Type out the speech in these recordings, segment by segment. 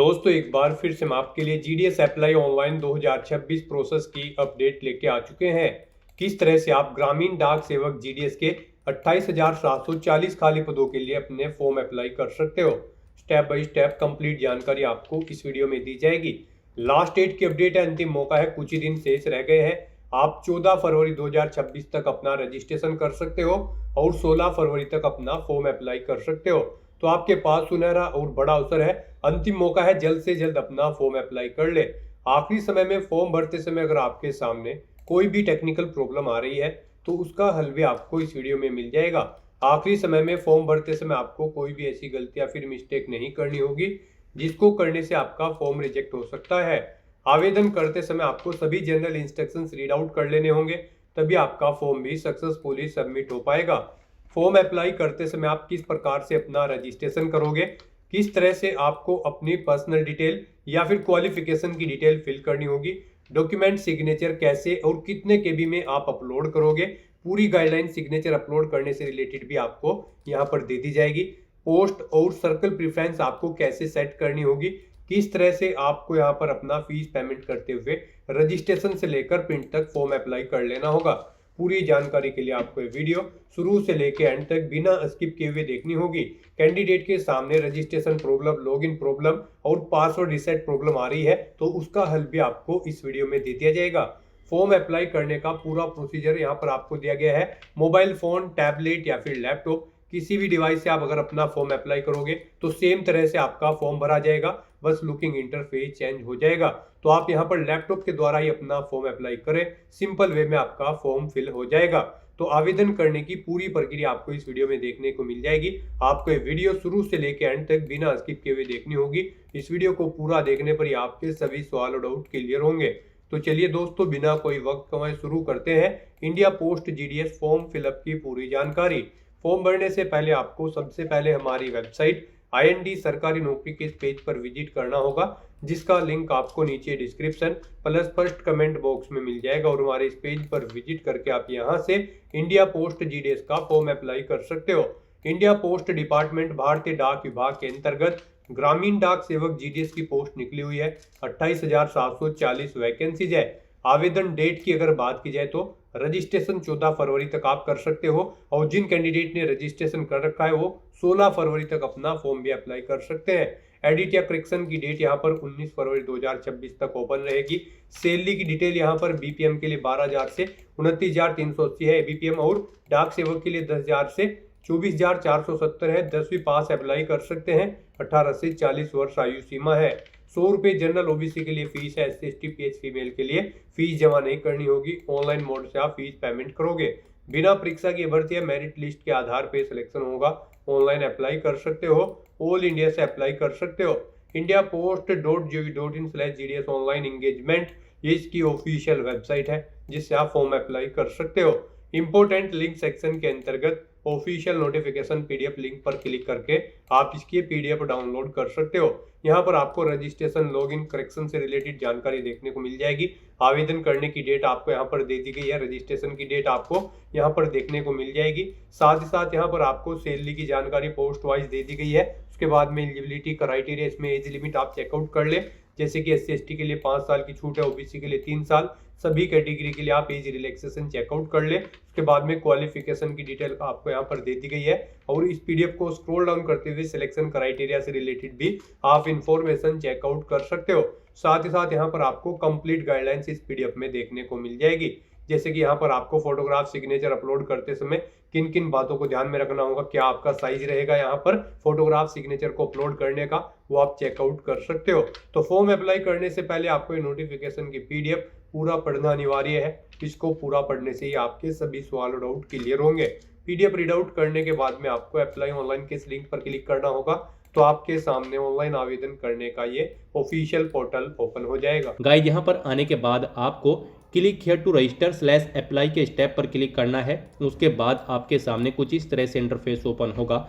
दोस्तों एक बार फिर से हम आपके लिए जीडीएस अप्लाई ऑनलाइन 2026 प्रोसेस की अपडेट लेके आ चुके हैं। किस तरह से आप ग्रामीण डाक सेवक जीडीएस के 28,740 खाली पदों के लिए अपने फॉर्म अप्लाई कर सकते हो। स्टेप बाय स्टेप कंप्लीट जानकारी आपको इस वीडियो में दी जाएगी। लास्ट डेट की अपडेट है, अंतिम मौका है, कुछ ही दिन शेष रह गए हैं। आप 14 फरवरी 2026 तक अपना रजिस्ट्रेशन कर सकते हो और 16 फरवरी तक अपना फॉर्म अप्लाई कर सकते हो। तो आपके पास सुनहरा और बड़ा अवसर है, अंतिम मौका है, जल्द से जल्द अपना फॉर्म अप्लाई कर ले। आखिरी समय में फॉर्म भरते समय अगर आपके सामने कोई भी टेक्निकल प्रॉब्लम आ रही है तो उसका हल भी आपको इस वीडियो में मिल जाएगा। आखिरी समय में फॉर्म भरते समय आपको कोई भी ऐसी गलती या फिर मिस्टेक नहीं करनी होगी जिसको करने से आपका फॉर्म रिजेक्ट हो सकता है। आवेदन करते समय आपको सभी जनरल इंस्ट्रक्शंस रीड आउट कर लेने होंगे, तभी आपका फॉर्म भी सक्सेसफुली सबमिट हो पाएगा। फॉर्म अप्लाई करते समय आप किस प्रकार से अपना रजिस्ट्रेशन करोगे, किस तरह से आपको अपनी पर्सनल डिटेल या फिर क्वालिफिकेशन की डिटेल फिल करनी होगी, डॉक्यूमेंट सिग्नेचर कैसे और कितने केबी में आप अपलोड करोगे, पूरी गाइडलाइन सिग्नेचर अपलोड करने से रिलेटेड भी आपको यहाँ पर दे दी जाएगी। पोस्ट और सर्कल प्रेफरेंस आपको कैसे सेट करनी होगी, किस तरह से आपको यहाँ पर अपना फीस पेमेंट करते हुए रजिस्ट्रेशन से लेकर प्रिंट तक फॉर्म अप्लाई कर लेना होगा। पूरी जानकारी के लिए आपको ये वीडियो शुरू से लेकर एंड तक बिना स्किप किए हुए देखनी होगी। कैंडिडेट के सामने रजिस्ट्रेशन प्रॉब्लम, लॉगिन प्रॉब्लम और पासवर्ड रीसेट प्रॉब्लम आ रही है तो उसका हल भी आपको इस वीडियो में दे दिया जाएगा। फॉर्म अप्लाई करने का पूरा प्रोसीजर यहाँ पर आपको दिया गया है। मोबाइल फोन, टैबलेट या फिर लैपटॉप, किसी भी डिवाइस से आप अगर अपना फॉर्म अप्लाई करोगे तो सेम तरह से आपका फॉर्म भरा जाएगा, बस लुकिंग इंटरफेस चेंज हो जाएगा। तो आप यहाँ पर लैपटॉप के द्वारा ही अपना फॉर्म अप्लाई करें, सिंपल वे में आपका फॉर्म फिल हो जाएगा। तो आवेदन करने की पूरी प्रक्रिया आपको इस वीडियो में देखने को मिल जाएगी। आपको ये वीडियो शुरू से लेकर एंड तक बिना स्किप किए हुए देखनी होगी। इस वीडियो को पूरा देखने पर ही आपके सभी सवाल और डाउट क्लियर होंगे। तो चलिए दोस्तों, बिना कोई वक्त गंवाए शुरू करते हैं India post GDS form fill up की पूरी जानकारी। फॉर्म भरने से पहले आपको सबसे पहले हमारी वेबसाइट IND सरकारी नौकरी के इस पेज पर विजिट करना होगा, जिसका लिंक आपको नीचे description plus first comment box में मिल जाएगा। और हमारे इस पेज पर विजिट करके आप यहां से इंडिया पोस्ट जीडीएस का फॉर्म अप्लाई कर सकते हो। इंडिया पोस्ट डिपार्टमेंट भारतीय डाक विभाग के अंतर्गत ग्रामीण डाक सेवक जीडीएस की पोस्ट निकली हुई है। 28,740 वैकेंसीज है। आवेदन डेट की अगर बात की जाए तो रजिस्ट्रेशन 14 फरवरी तक आप कर सकते हो और जिन कैंडिडेट ने रजिस्ट्रेशन कर रखा है वो 16 फरवरी तक अपना फॉर्म भी अप्लाई कर सकते हैं। एडिट या करेक्शन की डेट यहाँ पर 19 फरवरी 2026 तक ओपन रहेगी। सैलरी की डिटेल यहाँ पर बीपीएम के लिए 12,000 से 29,380 है बीपीएम और डाक सेवक के लिए 10,000 से 24,470 है। 10वीं पास अप्लाई कर सकते हैं। 18 से 40 वर्ष आयु सीमा है। 100 रुपये जनरल ओबीसी के लिए फीस है। SC/ST PH फीमेल के लिए फीस जमा नहीं करनी होगी, ऑनलाइन मोड से आप फीस पेमेंट करोगे। बिना परीक्षा की भर्ती है, मेरिट लिस्ट के आधार पे सिलेक्शन होगा। ऑनलाइन अप्लाई कर सकते हो, ऑल इंडिया से अप्लाई कर सकते हो। indiapost.gov.in/GDS ऑनलाइन एंगेजमेंट, ये इसकी ऑफिशियल वेबसाइट है जिससे आप फॉर्म अप्लाई कर सकते हो। इंपोर्टेंट लिंक सेक्शन के अंतर्गत ऑफिशियल नोटिफिकेशन PDF लिंक पर क्लिक करके आप इसकी PDF डाउनलोड कर सकते हो। यहाँ पर आपको रजिस्ट्रेशन, लॉगिन, करेक्शन से रिलेटेड जानकारी देखने को मिल जाएगी। आवेदन करने की डेट आपको यहाँ पर दे दी गई है, रजिस्ट्रेशन की डेट आपको यहाँ पर देखने को मिल जाएगी। साथ ही साथ यहाँ पर आपको सैलरी की जानकारी पोस्ट वाइज दे दी गई है। उसके बाद में एलिजिबिलिटी क्राइटेरिया, इसमें एज लिमिट आप चेकआउट कर ले, जैसे कि SC/ST के लिए 5 साल की छूट है, OBC के लिए 3 साल, सभी कैटेगरी के लिए आप एज रिलैक्सेशन चेकआउट कर ले। उसके बाद में क्वालिफिकेशन की डिटेल आपको यहाँ पर दे दी गई है और इस PDF को स्क्रॉल डाउन करते हुए सिलेक्शन क्राइटेरिया से रिलेटेड भी आप इंफॉर्मेशन चेकआउट कर सकते हो। साथ ही साथ यहाँ पर आपको कंप्लीट गाइडलाइंस इस PDF में देखने को मिल जाएगी, जैसे कि यहाँ पर आपको फोटोग्राफ सिग्नेचर अपलोड करते समय किन किन बातों को ध्यान में रखना होगा, क्या आपका साइज रहेगा यहाँ पर फोटोग्राफ सिग्नेचर को अपलोड करने का, वो आप चेकआउट कर सकते हो। तो फॉर्म अप्लाई करने से पहले आपको ये नोटिफिकेशन की PDF पूरा पढ़ना अनिवार्य है। इसको पूरा पढ़ने से ही आपके सभी सवाल और डाउट क्लियर होंगे। PDF रीड आउट करने के बाद में आपको अप्लाई ऑनलाइन के इस लिंक पर क्लिक करना होगा, तो आपके सामने ऑनलाइन आवेदन करने का ये ऑफिशियल पोर्टल ओपन हो जाएगा। गाइस, यहाँ पर आने के बाद आपको क्लिक हियर टू रजिस्टर/अप्लाई के स्टेप पर क्लिक करना है। उसके बाद आपके सामने कुछ इस तरह से इंटरफेस ओपन होगा।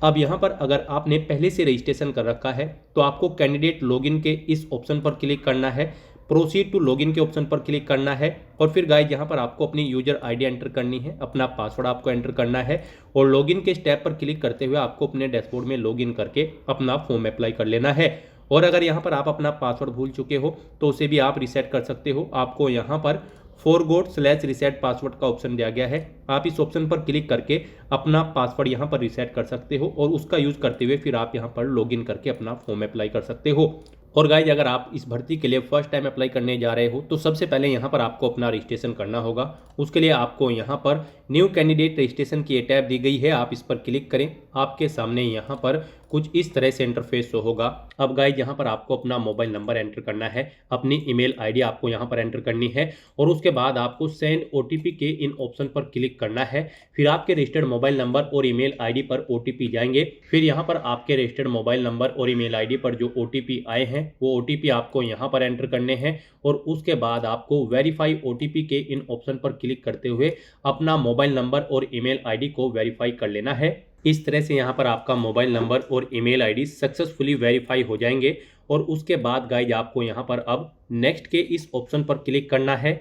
अब यहाँ पर अगर आपने पहले से रजिस्ट्रेशन कर रखा है तो आपको कैंडिडेट लॉगिन के इस ऑप्शन पर क्लिक करना है, प्रोसीड टू लॉगिन के ऑप्शन पर क्लिक करना है और फिर गाइस यहाँ पर आपको अपनी यूजर आईडी एंटर करनी है, अपना पासवर्ड आपको एंटर करना है और लॉगिन के स्टेप पर क्लिक करते हुए आपको अपने डैशबोर्ड में लॉगिन करके अपना फॉर्म अप्लाई कर लेना है। और अगर यहाँ पर आप अपना पासवर्ड भूल चुके हो तो उसे भी आप रीसेट कर सकते हो। आपको यहाँ पर forgot/reset पासवर्ड का ऑप्शन दिया गया है। आप इस ऑप्शन पर क्लिक करके अपना पासवर्ड यहाँ पर रीसेट कर सकते हो और उसका यूज़ करते हुए फिर आप यहाँ पर लॉगिन करके अपना फॉर्म अप्लाई कर सकते हो। और गाइज अगर आप इस भर्ती के लिए फर्स्ट टाइम अप्लाई करने जा रहे हो तो सबसे पहले यहाँ पर आपको अपना रजिस्ट्रेशन करना होगा। उसके लिए आपको यहाँ पर न्यू कैंडिडेट रजिस्ट्रेशन की टैब दी गई है, आप इस पर क्लिक करें। आपके सामने यहाँ पर कुछ इस तरह से इंटरफेस शो होगा। अब गाइज यहाँ पर आपको अपना मोबाइल नंबर एंटर करना है, अपनी ईमेल आईडी आपको यहाँ पर एंटर करनी है और उसके बाद आपको सेंड ओटीपी के इन ऑप्शन पर क्लिक करना है। फिर आपके रजिस्टर्ड मोबाइल नंबर और ईमेल आईडी पर ओटीपी जाएंगे। फिर यहाँ पर आपके रजिस्टर्ड मोबाइल नंबर और ईमेल आईडी पर जो ओटीपी आए हैं वो ओटीपी आपको यहाँ पर एंटर करने हैं और उसके बाद आपको वेरीफाई ओटीपी के इन ऑप्शन पर क्लिक करते हुए अपना मोबाइल नंबर और ईमेल आईडी को वेरीफाई कर लेना है। इस तरह से यहाँ पर आपका मोबाइल नंबर और ईमेल आईडी सक्सेसफुली वेरीफाई हो जाएंगे और उसके बाद गाइज आपको यहाँ पर अब नेक्स्ट के इस ऑप्शन पर क्लिक करना है।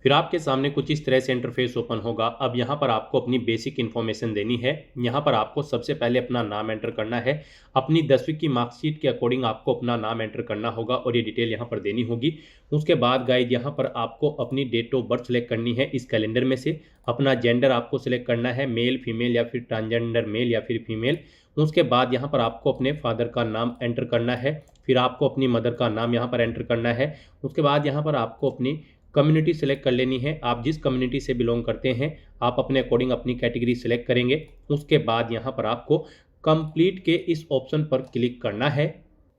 फिर आपके सामने कुछ इस तरह से इंटरफेस ओपन होगा। अब यहाँ पर आपको अपनी बेसिक इन्फॉर्मेशन देनी है। यहाँ पर आपको सबसे पहले अपना नाम एंटर करना है। अपनी 10वीं की मार्कशीट के अकॉर्डिंग आपको अपना नाम एंटर करना होगा और ये डिटेल यहाँ पर देनी होगी। उसके बाद गाइज यहाँ पर आपको अपनी डेट ऑफ बर्थ सेलेक्ट करनी है इस कैलेंडर में से। अपना जेंडर आपको सिलेक्ट करना है, मेल फीमेल या फिर ट्रांसजेंडर मेल या फिर फीमेल। उसके बाद यहाँ पर आपको अपने फादर का नाम एंटर करना है। फिर आपको अपनी मदर का नाम यहाँ पर एंटर करना है। उसके बाद यहाँ पर आपको अपनी कम्युनिटी सेलेक्ट कर लेनी है। आप जिस कम्युनिटी से बिलोंग करते हैं आप अपने अकॉर्डिंग अपनी कैटेगरी सेलेक्ट करेंगे। उसके बाद यहाँ पर आपको कंप्लीट के इस ऑप्शन पर क्लिक करना है।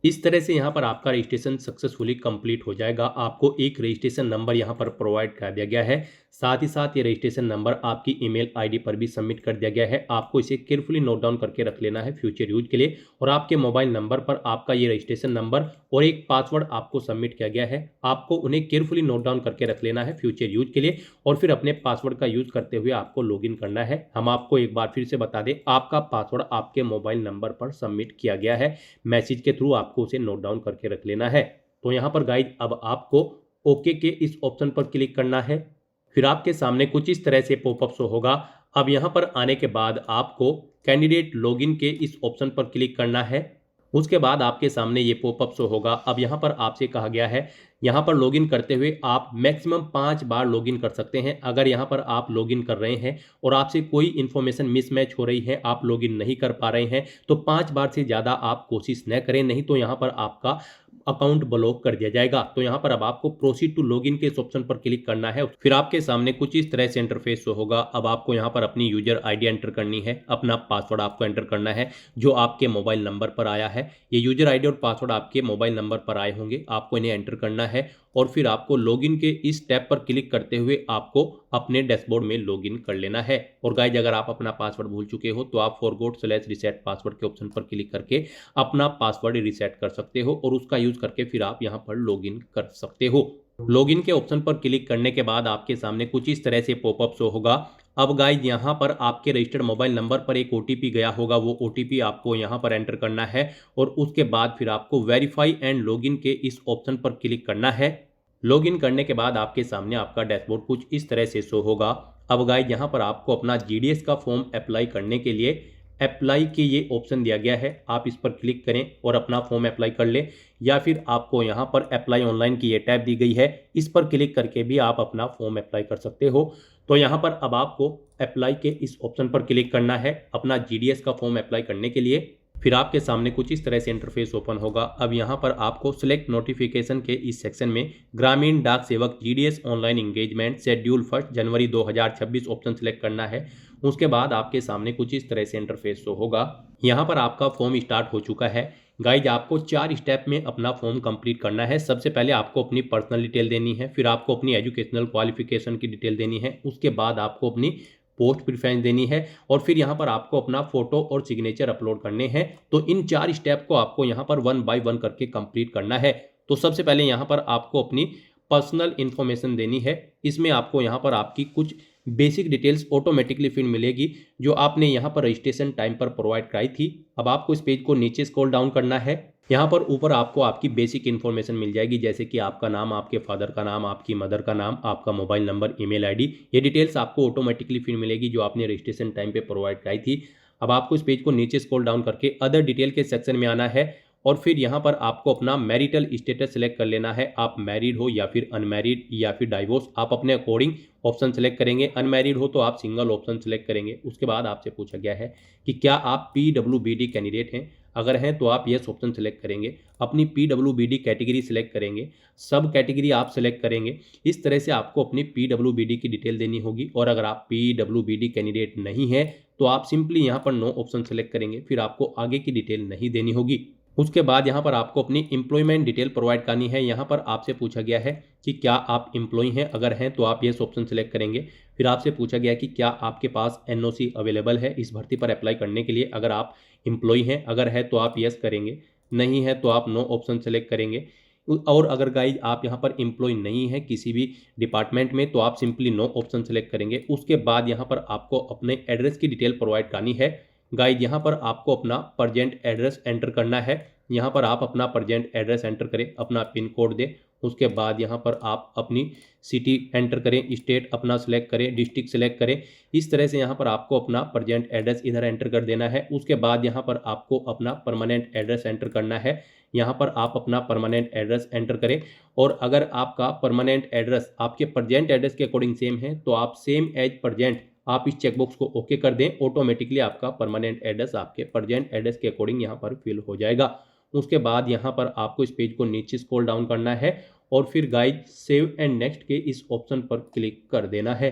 इस तरह से यहाँ पर आपका रजिस्ट्रेशन सक्सेसफुली कंप्लीट हो जाएगा। आपको एक रजिस्ट्रेशन नंबर यहाँ पर प्रोवाइड कर दिया गया है। साथ ही साथ ये रजिस्ट्रेशन नंबर आपकी ईमेल आईडी पर भी सबमिट कर दिया गया है। आपको इसे केयरफुली नोट डाउन करके रख लेना है फ्यूचर यूज के लिए। और आपके मोबाइल नंबर पर आपका ये रजिस्ट्रेशन नंबर और एक पासवर्ड आपको सबमिट किया गया है। आपको उन्हें केयरफुली नोट डाउन करके रख लेना है फ्यूचर यूज के लिए और फिर अपने पासवर्ड का यूज करते हुए आपको लॉगिन करना है। हम आपको एक बार फिर से बता दें, आपका पासवर्ड आपके मोबाइल नंबर पर सबमिट किया गया है। मैसेज के थ्रू आपको उसे नोट डाउन करके रख लेना है। तो यहाँ पर गाइज अब आपको ओके के इस ऑप्शन पर क्लिक करना है। फिर आपके सामने कुछ इस तरह से पॉपअप शो होगा। अब यहाँ पर आने के बाद आपको कैंडिडेट लॉगिन के इस ऑप्शन पर क्लिक करना है। उसके बाद आपके सामने ये पॉपअप शो होगा। अब यहाँ पर आपसे कहा गया है यहाँ पर लॉगिन करते हुए आप मैक्सिमम 5 बार लॉगिन कर सकते हैं। अगर यहाँ पर आप लॉगिन कर रहे हैं और आपसे कोई इन्फॉर्मेशन मिसमैच हो रही है, आप लॉगिन नहीं कर पा रहे हैं, तो 5 बार से ज़्यादा आप कोशिश न करें, नहीं तो यहाँ पर आपका अकाउंट ब्लॉक कर दिया जाएगा। तो यहाँ पर अब आपको प्रोसीड टू लॉगिन के इस ऑप्शन पर क्लिक करना है। फिर आपके सामने कुछ इस तरह से इंटरफेस शो होगा। अब आपको यहाँ पर अपनी यूजर आईडी एंटर करनी है, अपना पासवर्ड आपको एंटर करना है जो आपके मोबाइल नंबर पर आया है। ये यूजर आईडी और पासवर्ड आपके मोबाइल नंबर पर आए होंगे, आपको इन्हें एंटर करना है और फिर आपको लॉगिन के इस टैब पर क्लिक करते हुए आपको अपने डैशबोर्ड में लॉगिन कर लेना है। और गाइज अगर आप अपना पासवर्ड भूल चुके हो तो आप forgot/reset पासवर्ड के ऑप्शन पर क्लिक करके अपना पासवर्ड रिसेट कर सकते हो और उसका यूज करके फिर आप यहाँ पर लॉगिन कर सकते हो। लॉगिन के ऑप्शन पर क्लिक करने के बाद आपके सामने कुछ इस तरह से पॉपअप शो होगा। अब गाइज यहाँ पर आपके रजिस्टर्ड मोबाइल नंबर पर एक ओटीपी गया होगा, वो ओटीपी आपको यहाँ पर एंटर करना है और उसके बाद फिर आपको वेरीफाई एंड लॉगिन के इस ऑप्शन पर क्लिक करना है। लॉगिन करने के बाद आपके सामने आपका डैशबोर्ड कुछ इस तरह से शो होगा। अब गाइज यहाँ पर आपको अपना जीडीएस का फॉर्म अप्लाई करने के लिए अप्लाई के ये ऑप्शन दिया गया है, आप इस पर क्लिक करें और अपना फॉर्म अप्लाई कर लें, या फिर आपको यहाँ पर अप्लाई ऑनलाइन की ये टैब दी गई है, इस पर क्लिक करके भी आप अपना फॉर्म अप्लाई कर सकते हो। तो यहाँ पर अब आपको अप्लाई के इस ऑप्शन पर क्लिक करना है अपना जीडीएस का फॉर्म अप्लाई करने के लिए। फिर आपके सामने कुछ इस तरह से इंटरफेस ओपन होगा। अब यहाँ पर आपको सिलेक्ट नोटिफिकेशन के इस सेक्शन में ग्रामीण डाक सेवक जीडीएस ऑनलाइन एंगेजमेंट शेड्यूल 1 जनवरी 2026 ऑप्शन सिलेक्ट करना है। उसके बाद आपके सामने कुछ इस तरह से इंटरफेस शो होगा। यहाँ पर आपका फॉर्म स्टार्ट हो चुका है। गाइज आपको 4 स्टेप में अपना फॉर्म कंप्लीट करना है। सबसे पहले आपको अपनी पर्सनल डिटेल देनी है, फिर आपको अपनी एजुकेशनल क्वालिफिकेशन की डिटेल देनी है, उसके बाद आपको अपनी पोस्ट प्रेफरेंस देनी है और फिर यहाँ पर आपको अपना फोटो और सिग्नेचर अपलोड करने हैं। तो इन 4 स्टेप को आपको यहाँ पर 1 बाय 1 करके कंप्लीट करना है। तो सबसे पहले यहाँ पर आपको अपनी पर्सनल इन्फॉर्मेशन देनी है। इसमें आपको यहाँ पर आपकी कुछ बेसिक डिटेल्स ऑटोमेटिकली फिर मिलेगी जो आपने यहाँ पर रजिस्ट्रेशन टाइम पर प्रोवाइड कराई थी। अब आपको इस पेज को नीचे स्क्रॉल डाउन करना है। यहाँ पर ऊपर आपको आपकी बेसिक इन्फॉर्मेशन मिल जाएगी, जैसे कि आपका नाम, आपके फादर का नाम, आपकी मदर का नाम, आपका मोबाइल नंबर, ईमेल आईडी। ये डिटेल्स आपको ऑटोमेटिकली फिर मिलेगी जो आपने रजिस्ट्रेशन टाइम पे प्रोवाइड कराई थी। अब आपको इस पेज को नीचे स्क्रॉल डाउन करके अदर डिटेल के सेक्शन में आना है और फिर यहाँ पर आपको अपना मैरिटल स्टेटस सेलेक्ट कर लेना है। आप मैरिड हो या फिर अनमैरिड या फिर डाइवोर्स, आप अपने अकॉर्डिंग ऑप्शन सेलेक्ट करेंगे। अनमैरिड हो तो आप सिंगल ऑप्शन सेलेक्ट करेंगे। उसके बाद आपसे पूछा गया है कि क्या आप PWBD कैंडिडेट हैं, अगर हैं तो आप येस ऑप्शन सेलेक्ट करेंगे। अपनी PWBD कैटेगरी सेलेक्ट करेंगे, सब कैटेगरी आप सेलेक्ट करेंगे। इस तरह से आपको अपनी PWBD की डिटेल देनी होगी। और अगर आप PWBD कैंडिडेट नहीं है तो आप सिंपली यहाँ पर नो ऑप्शन सेलेक्ट करेंगे, फिर आपको आगे की डिटेल नहीं देनी होगी। उसके बाद यहाँ पर आपको अपनी एम्प्लॉयमेंट डिटेल प्रोवाइड करनी है। यहाँ पर आपसे पूछा गया है कि क्या आप एम्प्लॉय हैं, अगर हैं तो आप येस ऑप्शन सेलेक्ट करेंगे। फिर आपसे पूछा गया है कि क्या आपके पास NOC अवेलेबल है इस भर्ती पर अप्लाई करने के लिए, अगर आप एम्प्लॉय हैं, अगर है तो आप येस करेंगे, नहीं है तो आप नो ऑप्शन सेलेक्ट करेंगे। और अगर गाइज आप यहाँ पर एम्प्लॉय नहीं है किसी भी डिपार्टमेंट में तो आप सिंपली नो ऑप्शन सेलेक्ट करेंगे। उसके बाद यहाँ पर आपको अपने एड्रेस की डिटेल प्रोवाइड करनी है। गाइज यहाँ पर आपको अपना प्रजेंट एड्रेस एंटर करना है। यहाँ पर आप अपना प्रजेंट एड्रेस एंटर करें, अपना पिन कोड दें। उसके बाद यहाँ पर आप अपनी सिटी एंटर करें, स्टेट अपना सेलेक्ट करें, डिस्ट्रिक्ट सेलेक्ट करें। इस तरह से यहाँ पर आपको अपना प्रजेंट एड्रेस इधर एंटर कर देना है। उसके बाद यहाँ पर आपको अपना परमानेंट एड्रेस एंटर करना है। यहाँ पर आप अपना परमानेंट एड्रेस एंटर करें। और अगर आपका परमानेंट एड्रेस आपके प्रजेंट एड्रेस के अकॉर्डिंग सेम है तो आप सेम एज प्रजेंट आप इस चेकबॉक्स को ओके कर दें। ऑटोमेटिकली आपका परमानेंट एड्रेस आपके प्रजेंट एड्रेस के अकॉर्डिंग यहाँ पर फिल हो जाएगा। उसके बाद यहाँ पर आपको इस पेज को नीचे स्क्रॉल डाउन करना है और फिर गाइड सेव एंड नेक्स्ट के इस ऑप्शन पर क्लिक कर देना है।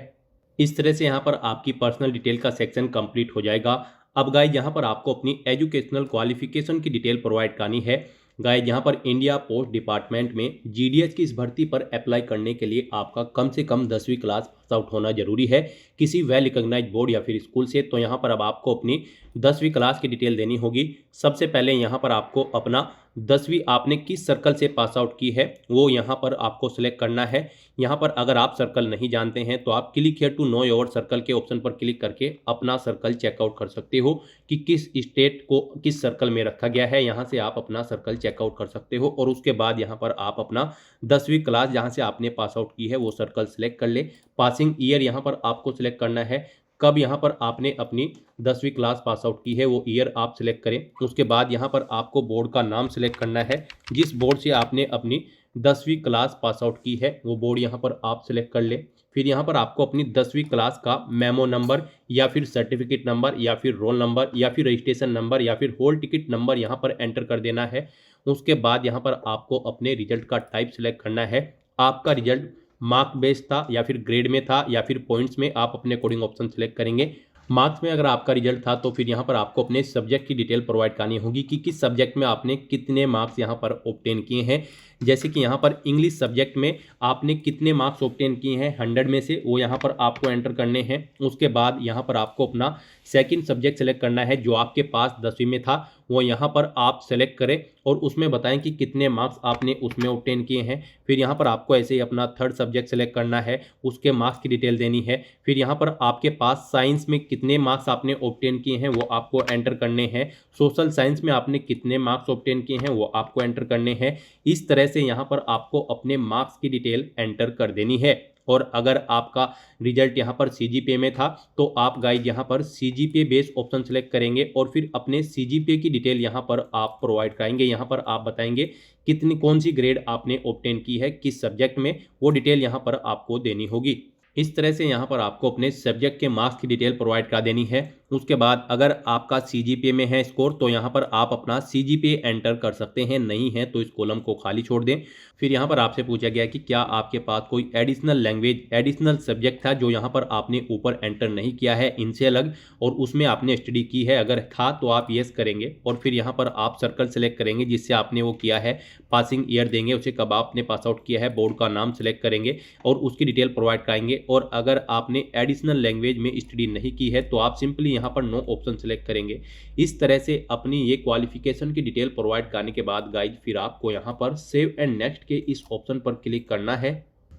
इस तरह से यहाँ पर आपकी पर्सनल डिटेल का सेक्शन कंप्लीट हो जाएगा। अब गाइड यहाँ पर आपको अपनी एजुकेशनल क्वालिफिकेशन की डिटेल प्रोवाइड करनी है। गाइड यहाँ पर इंडिया पोस्ट डिपार्टमेंट में GDS की इस भर्ती पर अप्लाई करने के लिए आपका कम से कम 10वीं क्लास पास आउट होना जरूरी है किसी वेल रिकॉग्नाइज्ड बोर्ड या फिर स्कूल से। तो यहाँ पर अब आपको अपनी 10वीं क्लास की डिटेल देनी होगी। सबसे पहले यहाँ पर आपको अपना 10वीं आपने किस सर्कल से पास आउट की है वो यहाँ पर आपको सिलेक्ट करना है। यहाँ पर अगर आप सर्कल नहीं जानते हैं तो आप click here to know your circle के ऑप्शन पर क्लिक करके अपना सर्कल चेकआउट कर सकते हो कि किस स्टेट को किस सर्कल में रखा गया है। यहाँ से आप अपना सर्कल चेकआउट कर सकते हो। और उसके बाद यहाँ पर आप अपना 10वीं क्लास जहाँ से आपने पास आउट की है वो सर्कल सेलेक्ट कर ले। पासिंग ईयर यहाँ पर आपको सिलेक्ट करना है, कब यहाँ पर आपने अपनी 10वीं क्लास पास आउट की है वो ईयर आप सिलेक्ट करें। उसके बाद यहाँ पर आपको बोर्ड का नाम सिलेक्ट करना है, जिस बोर्ड से आपने अपनी 10वीं क्लास पास आउट की है वो बोर्ड यहाँ पर आप सिलेक्ट कर ले। फिर यहाँ पर आपको अपनी 10वीं क्लास का मेमो नंबर या फिर सर्टिफिकेट नंबर या फिर रोल नंबर या फिर रजिस्ट्रेशन नंबर या फिर होल टिकट नंबर यहाँ पर एंटर कर देना है। उसके बाद यहाँ पर आपको अपने रिजल्ट का टाइप सिलेक्ट करना है। आपका रिजल्ट मार्क बेस्ड था या फिर ग्रेड में था या फिर पॉइंट्स में, आप अपने अकॉर्डिंग ऑप्शन सेलेक्ट करेंगे। मार्क्स में अगर आपका रिजल्ट था तो फिर यहाँ पर आपको अपने सब्जेक्ट की डिटेल प्रोवाइड करनी होगी कि किस सब्जेक्ट में आपने कितने मार्क्स यहाँ पर ऑब्टेन किए हैं। जैसे कि यहाँ पर इंग्लिश सब्जेक्ट में आपने कितने मार्क्स ऑब्टेन किए हैं 100 में से, वो यहाँ पर आपको एंटर करने हैं। उसके बाद यहाँ पर आपको अपना सेकंड सब्जेक्ट सेलेक्ट करना है जो आपके पास 10वीं में था, वो यहाँ पर आप सेलेक्ट करें और उसमें बताएं कि कितने मार्क्स आपने उसमें ऑब्टेन किए हैं। फिर यहाँ पर आपको ऐसे ही अपना थर्ड सब्जेक्ट सेलेक्ट करना है, उसके मार्क्स की डिटेल देनी है। फिर यहाँ पर आपके पास साइंस में कितने मार्क्स आपने ऑब्टेन किए हैं वो आपको एंटर करने हैं। सोशल साइंस में आपने कितने मार्क्स ऑब्टेन किए हैं वो आपको एंटर करने हैं। इस तरह से यहाँ पर आपको अपने मार्क्स की डिटेल एंटर कर देनी है। और अगर आपका रिजल्ट यहाँ पर CGPA में था तो आप गाइड यहाँ पर CGPA बेस्ड ऑप्शन सेलेक्ट करेंगे और फिर अपने CGPA की डिटेल यहाँ पर आप प्रोवाइड कराएंगे। यहाँ पर आप बताएंगे कितनी कौन सी ग्रेड आपने ऑब्टेन की है किस सब्जेक्ट में, वो डिटेल यहाँ पर आपको देनी होगी। इस तरह से यहाँ पर आपको अपने सब्जेक्ट के मार्क्स की डिटेल प्रोवाइड करा देनी है। उसके बाद अगर आपका CGPA में है स्कोर तो यहाँ पर आप अपना CGPA एंटर कर सकते हैं, नहीं है तो इस कॉलम को खाली छोड़ दें। फिर यहाँ पर आपसे पूछा गया कि क्या आपके पास कोई एडिशनल लैंग्वेज एडिशनल सब्जेक्ट था जो यहाँ पर आपने ऊपर एंटर नहीं किया है इनसे अलग और उसमें आपने स्टडी की है, अगर था तो आप येस करेंगे। और फिर यहाँ पर आप सर्कल सेलेक्ट करेंगे जिससे आपने वो किया है, पासिंग ईयर देंगे, उसे कब आपने पास आउट किया है, बोर्ड का नाम सेलेक्ट करेंगे और उसकी डिटेल प्रोवाइड कराएंगे। और अगर आपने एडिशनल लैंग्वेज में स्टडी नहीं की है तो आप सिंपली यहाँ पर नो ऑप्शन सेलेक्ट करेंगे। इस तरह से अपनी ये क्वालिफिकेशन की डिटेल प्रोवाइड करने के बाद गाइज फिर आपको यहाँ पर सेव एंड नेक्स्ट के इस ऑप्शन पर क्लिक करना है।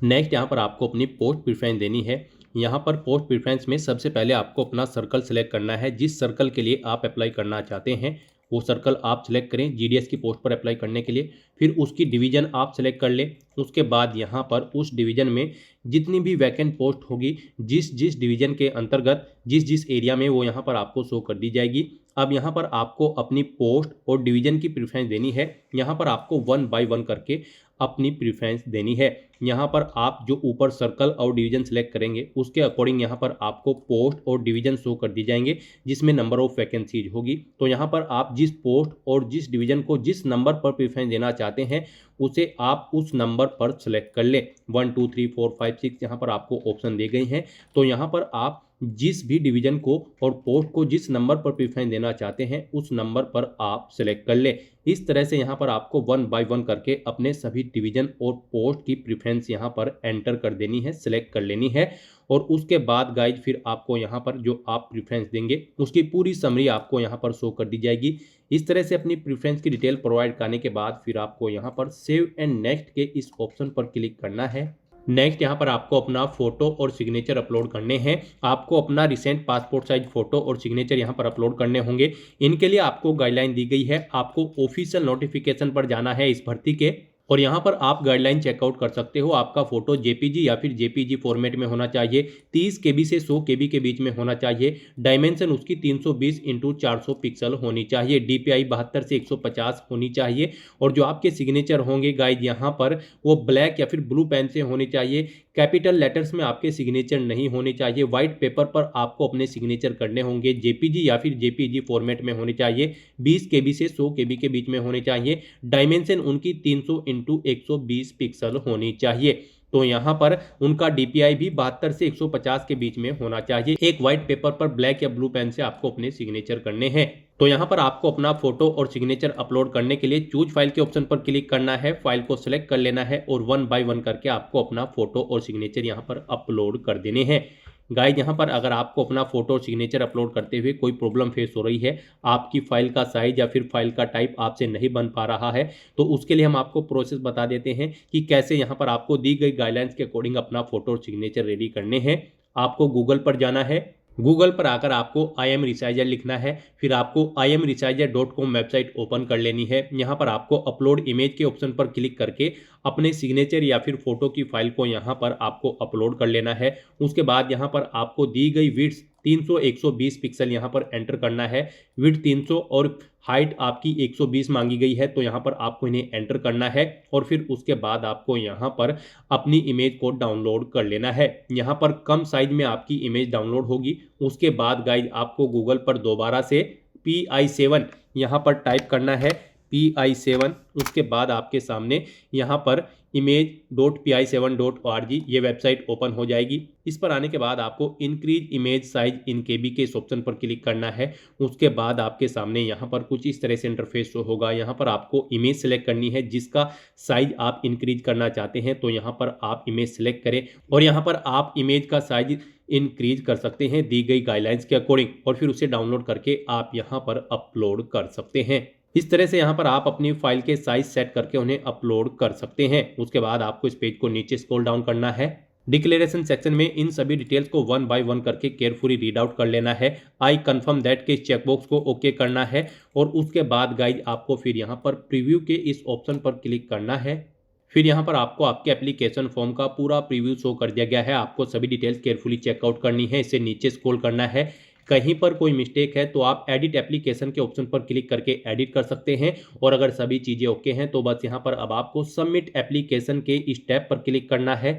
नेक्स्ट यहाँ पर आपको अपनी पोस्ट प्रेफरेंस देनी है। यहाँ पर पोस्ट प्रेफरेंस में सबसे पहले आपको अपना सर्कल सेलेक्ट करना है, जिस सर्कल के लिए आप अप्लाई करना चाहते हैं वो सर्कल आप सिलेक्ट करें जीडीएस की पोस्ट पर अप्लाई करने के लिए। फिर उसकी डिवीज़न आप सिलेक्ट कर लें। उसके बाद यहाँ पर उस डिवीज़न में जितनी भी वैकेंट पोस्ट होगी, जिस जिस डिवीज़न के अंतर्गत जिस जिस एरिया में, वो यहाँ पर आपको शो कर दी जाएगी। अब यहाँ पर आपको अपनी पोस्ट और डिवीज़न की प्रेफरेंस देनी है। यहाँ पर आपको 1 बाय 1 करके अपनी प्रेफरेंस देनी है। यहाँ पर आप जो ऊपर सर्कल और डिवीज़न सेलेक्ट करेंगे उसके अकॉर्डिंग यहाँ पर आपको पोस्ट और डिवीज़न शो कर दी जाएंगे जिसमें नंबर ऑफ वैकेंसीज होगी। तो यहाँ पर आप जिस पोस्ट और जिस डिवीज़न को जिस नंबर पर प्रेफरेंस देना चाहते हैं उसे आप उस नंबर पर सेलेक्ट कर लें। 1 2 3 4 5 6 यहाँ पर आपको ऑप्शन दे गए हैं। तो यहाँ पर आप जिस भी डिवीज़न को और पोस्ट को जिस नंबर पर प्रेफरेंस देना चाहते हैं उस नंबर पर आप सेलेक्ट कर लें। इस तरह से यहाँ पर आपको 1 बाय 1 करके अपने सभी डिवीज़न और पोस्ट की प्रेफरेंस यहाँ पर एंटर कर देनी है, सेलेक्ट कर लेनी है। और उसके बाद गाइज फिर आपको यहाँ पर जो आप प्रेफरेंस देंगे उसकी पूरी समरी आपको यहाँ पर शो कर दी जाएगी। इस तरह से अपनी प्रेफरेंस की डिटेल प्रोवाइड करने के बाद फिर आपको यहाँ पर सेव एंड नेक्स्ट के इस ऑप्शन पर क्लिक करना है। नेक्स्ट यहाँ पर आपको अपना फोटो और सिग्नेचर अपलोड करने हैं। आपको अपना रिसेंट पासपोर्ट साइज फोटो और सिग्नेचर यहाँ पर अपलोड करने होंगे। इनके लिए आपको गाइडलाइन दी गई है। आपको ऑफिशियल नोटिफिकेशन पर जाना है इस भर्ती के और यहाँ पर आप गाइडलाइन चेकआउट कर सकते हो। आपका फोटो जेपीजी या फिर जेपीजी फॉर्मेट में होना चाहिए। 30 केबी से 100 केबी के बीच में होना चाहिए। डायमेंशन उसकी 320 × 400 पिक्सल होनी चाहिए। डीपीआई 72 से 150 होनी चाहिए। और जो आपके सिग्नेचर होंगे गाइड यहाँ पर वो ब्लैक या फिर ब्लू पेन से होने चाहिए। कैपिटल लेटर्स में आपके सिग्नेचर नहीं होने चाहिए। व्हाइट पेपर पर आपको अपने सिग्नेचर करने होंगे। जेपीजी या फिर जेपीजी फॉर्मेट में होने चाहिए। 20 केबी से 100 केबी के बीच में होने चाहिए। डायमेंशन उनकी 300 × 120 पिक्सल होनी चाहिए। तो यहाँ पर उनका डीपीआई भी 72 से 150 के बीच में होना चाहिए। एक व्हाइट पेपर पर ब्लैक या ब्लू पेन से आपको अपने सिग्नेचर करने हैं। तो यहाँ पर आपको अपना फोटो और सिग्नेचर अपलोड करने के लिए चूज फाइल के ऑप्शन पर क्लिक करना है। फाइल को सिलेक्ट कर लेना है और 1 बाय 1 करके आपको अपना फोटो और सिग्नेचर यहाँ पर अपलोड कर देने हैं। गाइज यहाँ पर अगर आपको अपना फोटो और सिग्नेचर अपलोड करते हुए कोई प्रॉब्लम फेस हो रही है, आपकी फाइल का साइज या फिर फाइल का टाइप आपसे नहीं बन पा रहा है, तो उसके लिए हम आपको प्रोसेस बता देते हैं कि कैसे यहाँ पर आपको दी गई गाइडलाइंस के अकॉर्डिंग अपना फोटो और सिग्नेचर रेडी करने हैं। आपको गूगल पर जाना है। गूगल पर आकर आपको IamResizer लिखना है। फिर आपको IamResizer.com वेबसाइट ओपन कर लेनी है। यहाँ पर आपको अपलोड इमेज के ऑप्शन पर क्लिक करके अपने सिग्नेचर या फिर फोटो की फाइल को यहाँ पर आपको अपलोड कर लेना है। उसके बाद यहाँ पर आपको दी गई विड्थ 300/120 पिक्सल यहाँ पर एंटर करना है। विड्थ 300 और हाइट आपकी 120 मांगी गई है, तो यहाँ पर आपको इन्हें एंटर करना है। और फिर उसके बाद आपको यहाँ पर अपनी इमेज को डाउनलोड कर लेना है। यहाँ पर कम साइज में आपकी इमेज डाउनलोड होगी। उसके बाद गाइज आपको गूगल पर दोबारा से PI7 यहाँ पर टाइप करना है। PI7 उसके बाद आपके सामने यहाँ पर image.pi7.org ये वेबसाइट ओपन हो जाएगी। इस पर आने के बाद आपको इंक्रीज इमेज साइज इन केबी के इस ऑप्शन पर क्लिक करना है। उसके बाद आपके सामने यहाँ पर कुछ इस तरह से इंटरफेस शो होगा। यहाँ पर आपको इमेज सेलेक्ट करनी है जिसका साइज आप इंक्रीज करना चाहते हैं, तो यहाँ पर आप इमेज सेलेक्ट करें और यहाँ पर आप इमेज का साइज इंक्रीज कर सकते हैं दी गई गाइडलाइंस के अकॉर्डिंग और फिर उसे डाउनलोड करके आप यहाँ पर अपलोड कर सकते हैं। इस तरह से यहाँ पर आप अपनी फाइल के साइज सेट करके उन्हें अपलोड कर सकते हैं। उसके बाद आपको इस पेज को नीचे स्क्रॉल डाउन करना है। डिक्लेरेशन सेक्शन में इन सभी डिटेल्स को 1 बाय 1 करके केयरफुली रीड आउट कर लेना है। आई कन्फर्म दैट के चेकबॉक्स को ओके करना है और उसके बाद गाइज आपको फिर यहाँ पर प्रीव्यू के इस ऑप्शन पर क्लिक करना है। फिर यहाँ पर आपको आपके एप्लीकेशन फॉर्म का पूरा प्रीव्यू शो कर दिया गया है। आपको सभी डिटेल्स केयरफुली चेकआउट करनी है। इसे नीचे स्क्रॉल करना है। कहीं पर कोई मिस्टेक है तो आप एडिट एप्लीकेशन के ऑप्शन पर क्लिक करके एडिट कर सकते हैं। और अगर सभी चीज़ें ओके हैं तो बस यहाँ पर अब आपको सबमिट एप्लीकेशन के इस टैब पर क्लिक करना है।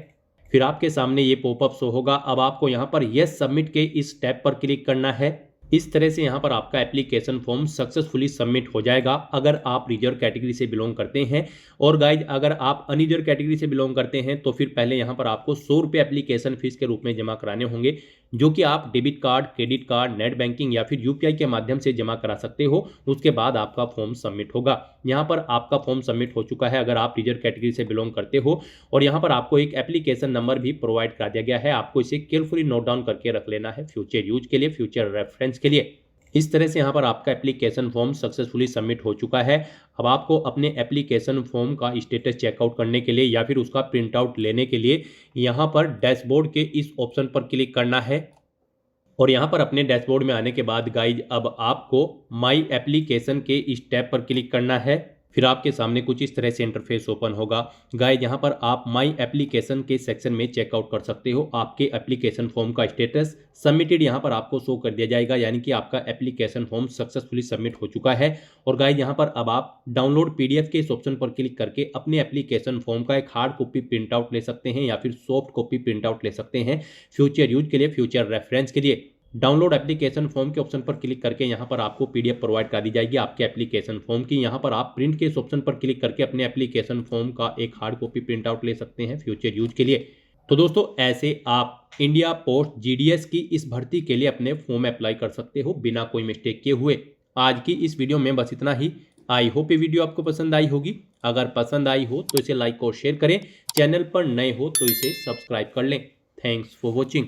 फिर आपके सामने ये पॉपअप शो होगा। अब आपको यहाँ पर यस सबमिट के इस टैब पर क्लिक करना है। इस तरह से यहाँ पर आपका एप्लीकेशन फॉर्म सक्सेसफुली सबमिट हो जाएगा अगर आप रिजर्व कैटेगरी से बिलोंग करते हैं। और गाइज अगर आप अनरिजर्व कैटेगरी से बिलोंग करते हैं तो फिर पहले यहाँ पर आपको 100 रुपये एप्लीकेशन फीस के रूप में जमा कराने होंगे, जो कि आप debit card, credit card, net banking या फिर UPI के माध्यम से जमा करा सकते हो। उसके बाद आपका फॉर्म सबमिट होगा। यहाँ पर आपका फॉर्म सबमिट हो चुका है अगर आप रिजर्व कैटेगरी से बिलोंग करते हो। और यहाँ पर आपको एक एप्लीकेशन नंबर भी प्रोवाइड करा दिया गया है। आपको इसे केयरफुली नोट डाउन करके रख लेना है फ्यूचर यूज के लिए, फ्यूचर रेफरेंस के लिए। इस तरह से यहाँ पर आपका एप्लीकेशन फॉर्म सक्सेसफुली सबमिट हो चुका है। अब आपको अपने एप्लीकेशन फॉर्म का स्टेटस चेकआउट करने के लिए या फिर उसका प्रिंट आउट लेने के लिए यहाँ पर डैशबोर्ड के इस ऑप्शन पर क्लिक करना है। और यहाँ पर अपने डैशबोर्ड में आने के बाद गाइज अब आपको माई एप्लीकेशन के इस टैब पर क्लिक करना है। फिर आपके सामने कुछ इस तरह से इंटरफेस ओपन होगा। गाइज यहाँ पर आप माई एप्लीकेशन के सेक्शन में चेकआउट कर सकते हो। आपके एप्लीकेशन फॉर्म का स्टेटस सबमिटेड यहाँ पर आपको शो कर दिया जाएगा, यानी कि आपका एप्लीकेशन फॉर्म सक्सेसफुली सबमिट हो चुका है। और गाइज यहाँ पर अब आप डाउनलोड पीडीएफ के इस ऑप्शन पर क्लिक करके अपने एप्लीकेशन फॉर्म का एक हार्ड कॉपी प्रिंट आउट ले सकते हैं या फिर सॉफ्ट कॉपी प्रिंट आउट ले सकते हैं फ्यूचर यूज के लिए, फ्यूचर रेफरेंस के लिए। डाउनलोड एप्लीकेशन फॉर्म के ऑप्शन पर क्लिक करके यहाँ पर आपको पीडीएफ प्रोवाइड कर दी जाएगी आपके एप्लीकेशन फॉर्म की। यहाँ पर आप प्रिंट के इस ऑप्शन पर क्लिक करके अपने एप्लीकेशन फॉर्म का एक हार्ड कॉपी प्रिंट आउट ले सकते हैं फ्यूचर यूज के लिए। तो दोस्तों ऐसे आप इंडिया पोस्ट जीडीएस की इस भर्ती के लिए अपने फॉर्म अप्लाई कर सकते हो बिना कोई मिस्टेक किए हुए। आज की इस वीडियो में बस इतना ही। आई होप ये वीडियो आपको पसंद आई होगी। अगर पसंद आई हो तो इसे लाइक और शेयर करें। चैनल पर नए हो तो इसे सब्सक्राइब कर लें। Thanks for watching.